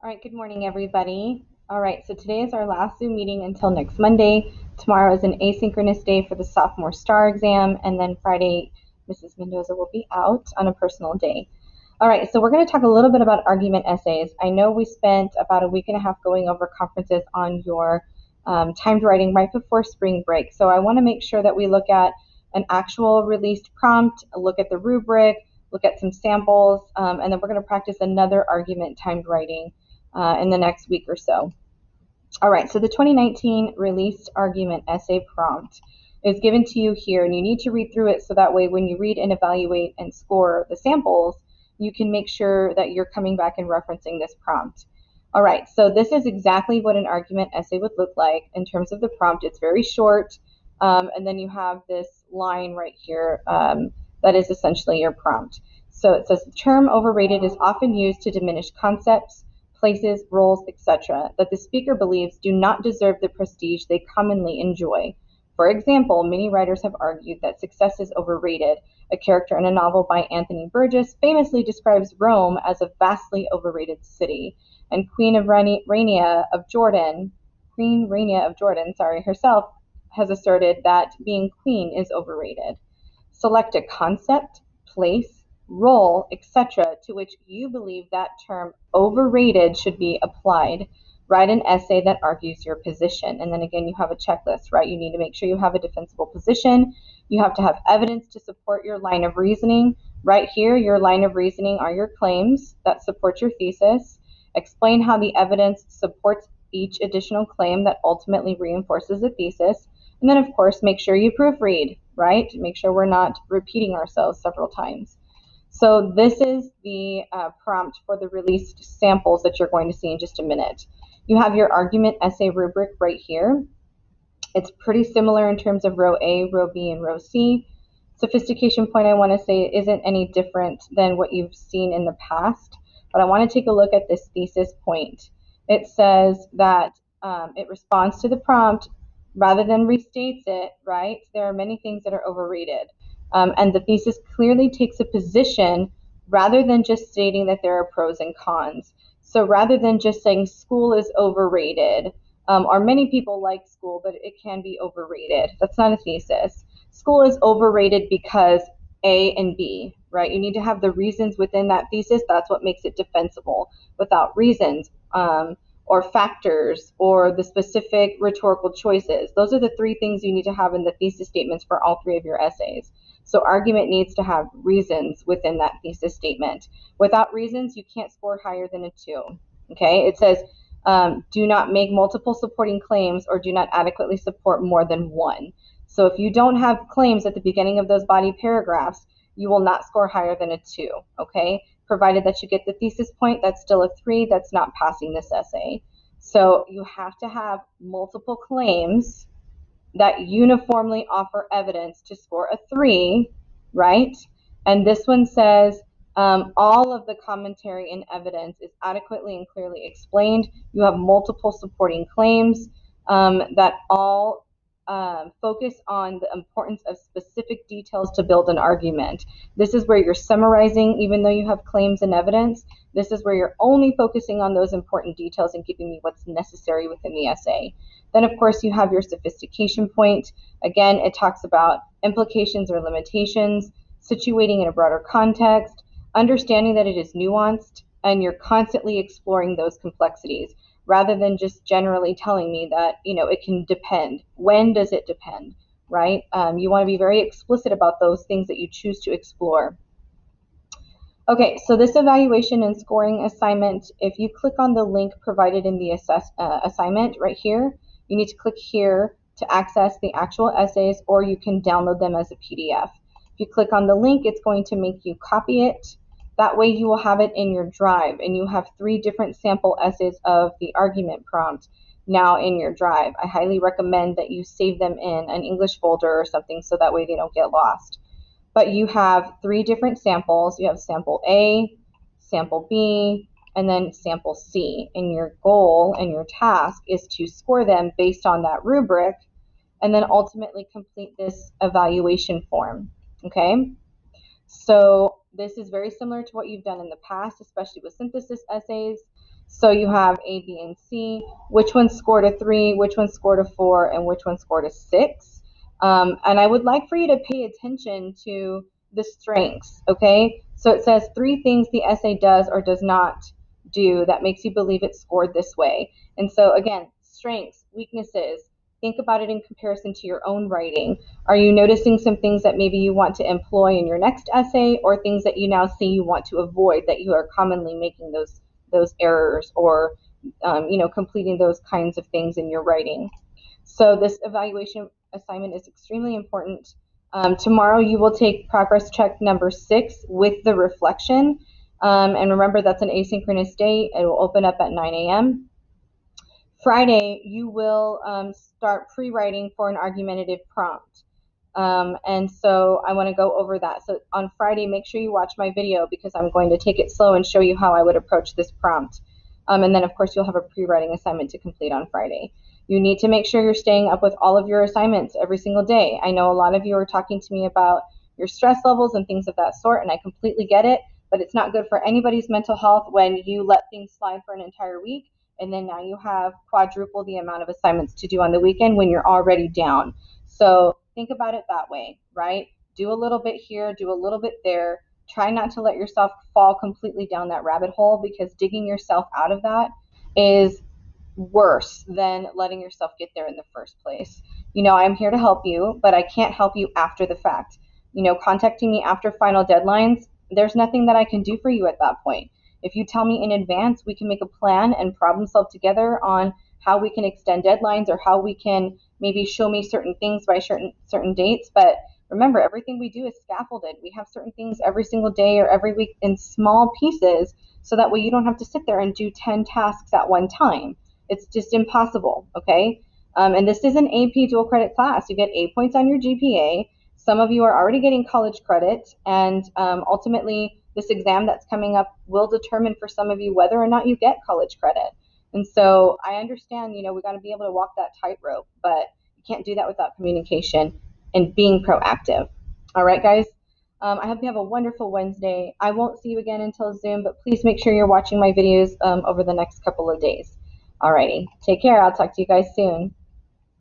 All right, good morning, everybody. All right, so today is our last Zoom meeting until next Monday. Tomorrow is an asynchronous day for the sophomore STAR exam, and then Friday, Mrs. Mendoza will be out on a personal day. All right, so we're going to talk a little bit about argument essays. I know we spent about a week and a half going over conferences on your timed writing right before spring break. So I want to make sure that we look at an actual released prompt, look at the rubric, look at some samples, and then we're going to practice another argument timed writing in the next week or so. All right, so the 2019 released argument essay prompt is given to you here, and you need to read through it so that way when you read and evaluate and score the samples, you can make sure that you're coming back and referencing this prompt. All right, so this is exactly what an argument essay would look like in terms of the prompt. It's very short, and then you have this line right here that is essentially your prompt. So it says the term overrated is often used to diminish concepts, places, roles, etc., that the speaker believes do not deserve the prestige they commonly enjoy. For example, many writers have argued that success is overrated. A character in a novel by Anthony Burgess famously describes Rome as a vastly overrated city, and Queen Rania of Jordan, herself has asserted that being queen is overrated. Select a concept, place, role, etc., to which you believe that term overrated should be applied. Write an essay that argues your position. And then again, you have a checklist, right? You need to make sure you have a defensible position. You have to have evidence to support your line of reasoning. Right here, your line of reasoning are your claims that support your thesis. Explain how the evidence supports each additional claim that ultimately reinforces the thesis. And then, of course, make sure you proofread, right? Make sure we're not repeating ourselves several times. So this is the prompt for the released samples that you're going to see in just a minute. You have your argument essay rubric right here. It's pretty similar in terms of row A, row B, and row C. Sophistication point, I want to say, isn't any different than what you've seen in the past, but I want to take a look at this thesis point. It says that it responds to the prompt rather than restates it, right? There are many things that are overrated. And the thesis clearly takes a position rather than just stating that there are pros and cons. So rather than just saying school is overrated, or many people like school, but it can be overrated. That's not a thesis. School is overrated because A and B, right? You need to have the reasons within that thesis. That's what makes it defensible. Without reasons, or factors, or the specific rhetorical choices. Those are the three things you need to have in the thesis statements for all three of your essays. So argument needs to have reasons within that thesis statement. Without reasons, you can't score higher than a 2. Okay, it says do not make multiple supporting claims or do not adequately support more than one. So if you don't have claims at the beginning of those body paragraphs, you will not score higher than a 2, okay? Provided that you get the thesis point, that's still a 3, that's not passing this essay. So you have to have multiple claims that uniformly offer evidence to score a 3, right? And this one says all of the commentary and evidence is adequately and clearly explained. You have multiple supporting claims that all focus on the importance of specific details to build an argument. This is where you're summarizing, even though you have claims and evidence. This is where you're only focusing on those important details and giving me what's necessary within the essay. Then, of course, you have your sophistication point. Again, it talks about implications or limitations, situating in a broader context, understanding that it is nuanced, and you're constantly exploring those complexities rather than just generally telling me that, it can depend. When does it depend, right? You want to be very explicit about those things that you choose to explore. Okay, so this evaluation and scoring assignment, if you click on the link provided in the assignment right here, you need to click here to access the actual essays, or you can download them as a PDF. If you click on the link, it's going to make you copy it. That way you will have it in your drive, and you have 3 different sample essays of the argument prompt now in your drive. I highly recommend that you save them in an English folder or something so that way they don't get lost. But you have 3 different samples. You have sample A, sample B, and then sample C. And your goal and your task is to score them based on that rubric and then ultimately complete this evaluation form, okay? So this is very similar to what you've done in the past, especially with synthesis essays. So you have A, B, and C. Which one scored a 3, which one scored a 4, and which one scored a 6. And I would like for you to pay attention to the strengths, okay? So it says 3 things the essay does or does not do that makes you believe it scored this way. And so again, strengths, weaknesses, think about it in comparison to your own writing. Are you noticing some things that maybe you want to employ in your next essay, or things that you now see you want to avoid, that you are commonly making those errors, or completing those kinds of things in your writing? So this evaluation assignment is extremely important. Tomorrow you will take progress check number 6 with the reflection. And remember, that's an asynchronous day. It will open up at 9 a.m. Friday, you will start pre-writing for an argumentative prompt. And so I want to go over that. So on Friday, make sure you watch my video, because I'm going to take it slow and show you how I would approach this prompt. And then, of course, you'll have a pre-writing assignment to complete on Friday. You need to make sure you're staying up with all of your assignments every single day. I know a lot of you are talking to me about your stress levels and things of that sort, and I completely get it, but it's not good for anybody's mental health when you let things slide for an entire week, and then now you have quadruple the amount of assignments to do on the weekend when you're already down. So think about it that way, right? Do a little bit here, do a little bit there. Try not to let yourself fall completely down that rabbit hole, because digging yourself out of that is worse than letting yourself get there in the first place. I'm here to help you, but I can't help you after the fact. Contacting me after final deadlines, there's nothing that I can do for you at that point. If you tell me in advance, we can make a plan and problem solve together on how we can extend deadlines, or how we can maybe show me certain things by certain dates. But remember, everything we do is scaffolded. We have certain things every single day or every week in small pieces, so that way you don't have to sit there and do 10 tasks at one time. It's just impossible, okay? And this is an AP dual credit class. You get 8 points on your GPA. Some of you are already getting college credit, and ultimately this exam that's coming up will determine for some of you whether or not you get college credit. And so I understand, we got to be able to walk that tightrope, but you can't do that without communication and being proactive. All right, guys? I hope you have a wonderful Wednesday. I won't see you again until Zoom, but please make sure you're watching my videos over the next couple of days. Alrighty, take care. I'll talk to you guys soon.